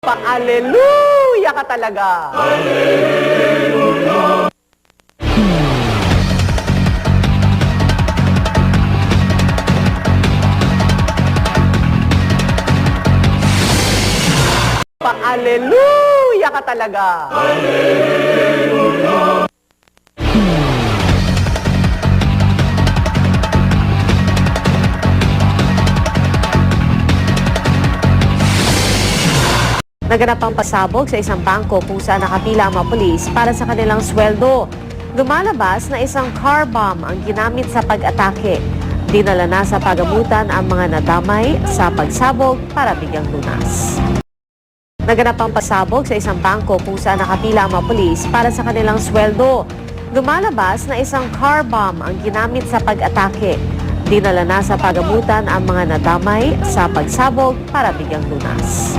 Pa-aleluya ka talaga! Pa-aleluya ka talaga! Naganap ang pasabog sa isang bangko kung saan nakapila ang mga pulis para sa kanilang sweldo. Lumalabas na isang car bomb ang ginamit sa pag-atake. Dinala na sa pagamutan ang mga nadamay sa pagsabog para bigyang lunas. Naganap ang pasabog sa isang bangko kung saan nakapila ang mga pulis para sa kanilang sweldo. Lumalabas na isang car bomb ang ginamit sa pag-atake. Dinala na sa pagamutan ang mga nadamay sa pagsabog para bigyang lunas.